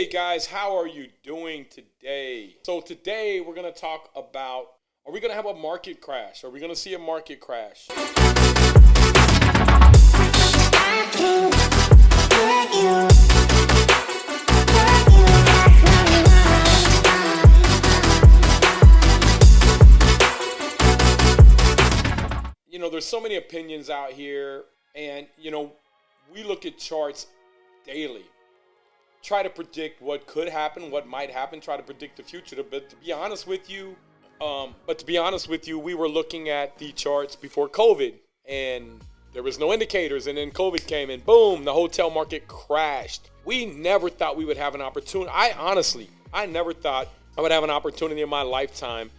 Hey guys, how are you doing today? So today we're going to talk about, are we going to have a market crash? Are we going to see a market crash? You know, there's so many opinions out here, and we look at charts daily. Try to predict what could happen, what might happen, try to predict the future. But to be honest with you, we were looking at the charts before COVID, and there was no indicators, and then COVID came, and boom, the hotel market crashed. We never thought we would have an opportunity. I never thought I would have an opportunity in my lifetime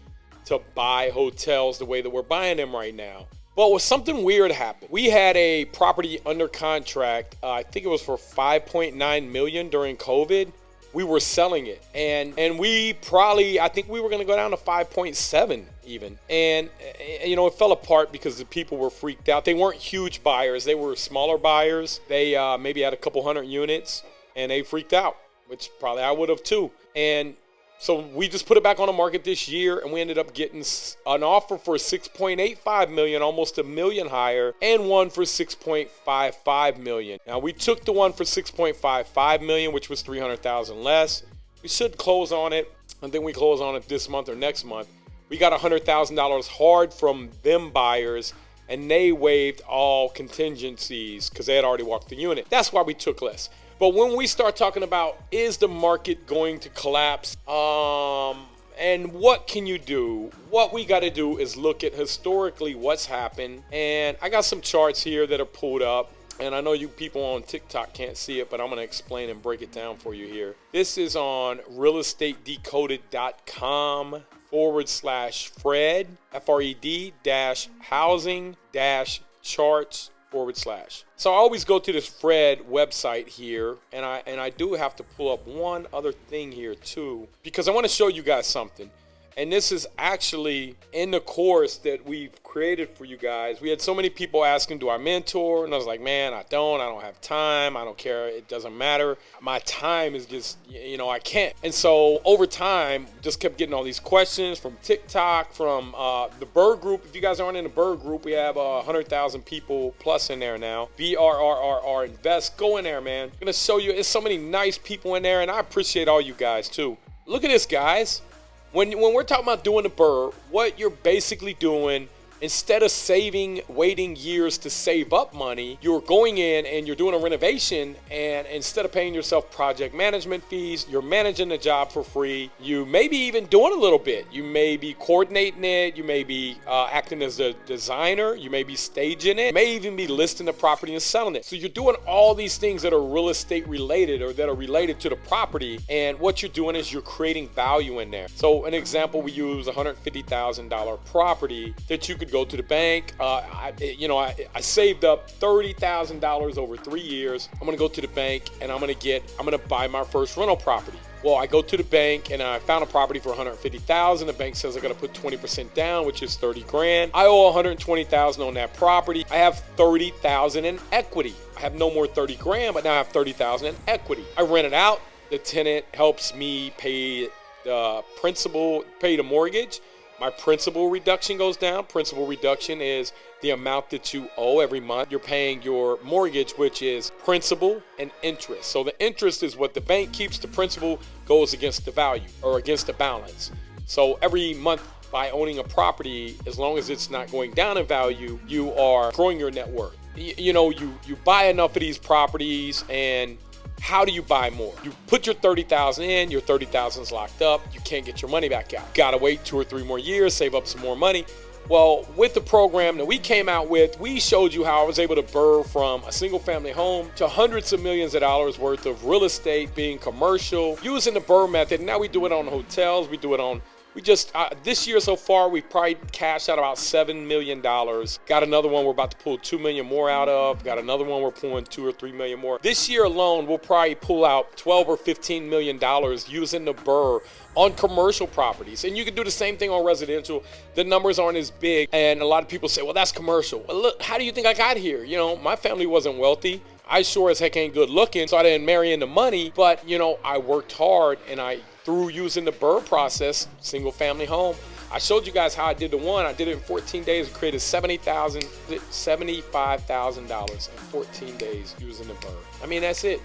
to buy hotels the way that we're buying them right now. But something weird happened. We had a property under contract. I think it was for $5.9 million during COVID. We were selling it, and I think we were going to go down to 5.7 even. And it fell apart because the people were freaked out. They weren't huge buyers. They were smaller buyers. They maybe had a couple hundred units, and they freaked out, which probably I would have too. And so we just put it back on the market this year, and we ended up getting an offer for $6.85 million, almost $1 million higher, and one for $6.55 million. Now we took the one for $6.55 million, which was $300,000 less. We should close on it. I think we close on it this month or next month. We got $100,000 hard from them buyers, and they waived all contingencies because they had already walked the unit. That's why we took less. But when we start talking about, is the market going to collapse? And what can you do? What we got to do is look at historically what's happened. And I got some charts here that are pulled up. And I know you people on TikTok can't see it, but I'm going to explain and break it down for you here. This is on realestategecoded.com/Fred, FRED-housing-charts/. So I always go to this Fred website here, and I do have to pull up one other thing here too, because I want to show you guys something. And this is actually in the course that we've created for you guys. We had so many people asking, do I mentor? And I was like, man, I don't have time. I don't care. It doesn't matter. My time is just, I can't. And so over time, just kept getting all these questions from TikTok, from the BRRRR group. If you guys aren't in the BRRRR group, we have 100,000 people plus in there now. BRRRR Invest. Go in there, man. I'm going to show you. There's so many nice people in there, and I appreciate all you guys too. Look at this, guys. When we're talking about doing the BRRRR, what you're basically doing, instead of waiting years to save up money, you're going in and you're doing a renovation, and instead of paying yourself project management fees, you're managing the job for free. You may be even doing a little bit. You may be coordinating it. You may be acting as a designer. You may be staging it. You may even be listing the property and selling it. So you're doing all these things that are real estate related or that are related to the property, and what you're doing is you're creating value in there. So an example, we use a $150,000 property that you could go to the bank. I saved up $30,000 over 3 years. I'm gonna go to the bank and I'm gonna buy my first rental property. Well, I go to the bank and I found a property for $150,000. The bank says I got to put 20% down, which is $30,000. I owe $120,000 on that property. I have $30,000 in equity. I have no more $30,000, but now I have $30,000 in equity. I rent it out. The tenant helps me pay the principal, pay the mortgage. My principal reduction goes down. Principal reduction is the amount that you owe every month. You're paying your mortgage, which is principal and interest. So the interest is what the bank keeps. The principal goes against the value or against the balance. So every month, by owning a property, as long as it's not going down in value, you are growing your net worth. You buy enough of these properties, and how do you buy more? You put your $30,000 in, your $30,000 is locked up, you can't get your money back out. Gotta wait 2 or 3 more years, save up some more money. Well, with the program that we came out with, we showed you how I was able to BRRRR from a single family home to hundreds of millions of dollars worth of real estate being commercial, using the BRRRR method. And now we do it on hotels, this year so far, we've probably cashed out about $7 million. Got another one we're about to pull $2 million more out of. Got another one we're pulling $2 or $3 million more. This year alone, we'll probably pull out $12 or $15 million using the BRRRR on commercial properties. And you can do the same thing on residential. The numbers aren't as big. And a lot of people say, well, that's commercial. Well, look, how do you think I got here? My family wasn't wealthy. I sure as heck ain't good looking, so I didn't marry into money. But, you know, I worked hard, and through using the BRRRR process, single family home, I showed you guys how I did the one. I did it in 14 days and created $75,000 in 14 days using the BRRRR. I mean, that's it.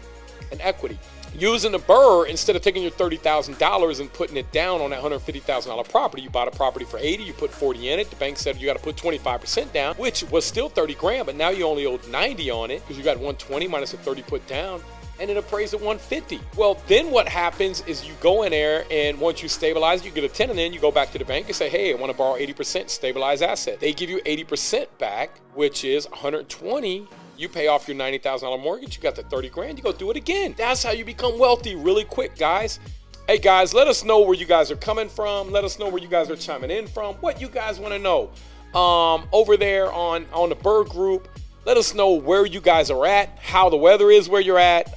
An equity. Using the BRRRR, instead of taking your $30,000 and putting it down on that $150,000 property, you bought a property for 80, you put 40 in it. The bank said you got to put 25% down, which was still 30 grand, but now you only owed 90 on it because you got 120 minus the 30 put down, and it appraised at 150. Well, then what happens is you go in there, and once you stabilize, you get a tenant in, you go back to the bank and say, hey, I want to borrow 80% stabilized asset. They give you 80% back, which is 120. You pay off your $90,000 mortgage, you got the 30 grand, you go do it again. That's how you become wealthy really quick, guys. Hey guys, let us know where you guys are coming from. Let us know where you guys are chiming in from, what you guys want to know. Over there on the BRRRR group, let us know where you guys are at, how the weather is where you're at,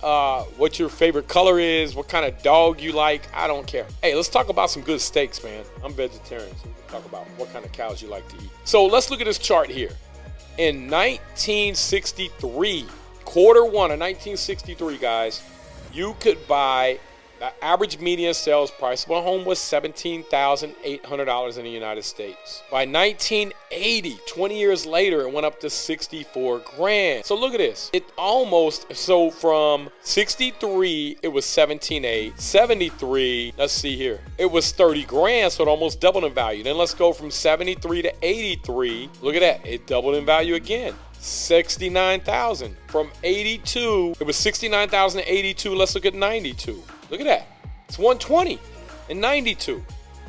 what your favorite color is, what kind of dog you like. I don't care. Hey, let's talk about some good steaks, man. I'm vegetarian, so we can talk about what kind of cows you like to eat. So let's look at this chart here. In 1963, quarter one of 1963, guys, you could buy, the average median sales price of a home was $17,800 in the United States. By 1980, 20 years later, it went up to 64 grand. So look at this. It almost, so from 63, it was 17.8. 73, let's see here. It was 30 grand, so it almost doubled in value. Then let's go from 73 to 83. Look at that. It doubled in value again. 69,000. From 82, it was 69,000 to 82. Let's look at 92. Look at that. It's 120 and 92.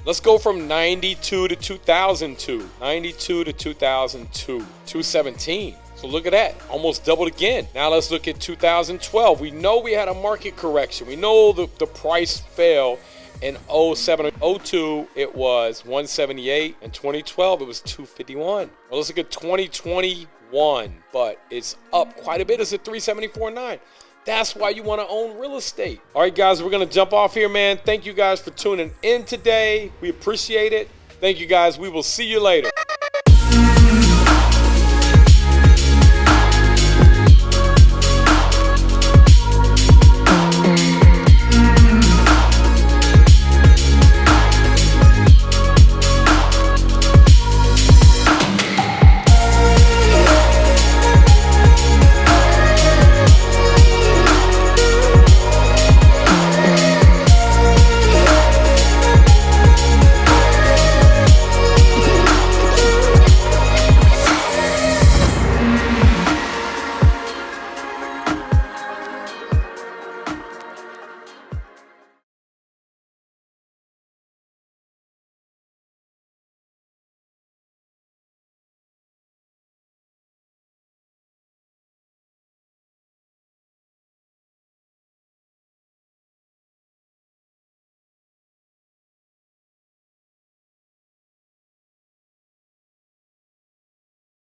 Let's go from 92 to 2002. 92 to 2002. 217. So look at that. Almost doubled again. Now let's look at 2012. We know we had a market correction. We know the price fell. In 07 and 02, it was 178. In 2012, it was 251. Well, let's look at 2021, but it's up quite a bit. It's at 374.9. That's why you want to own real estate. All right, guys, we're going to jump off here, man. Thank you guys for tuning in today. We appreciate it. Thank you, guys. We will see you later.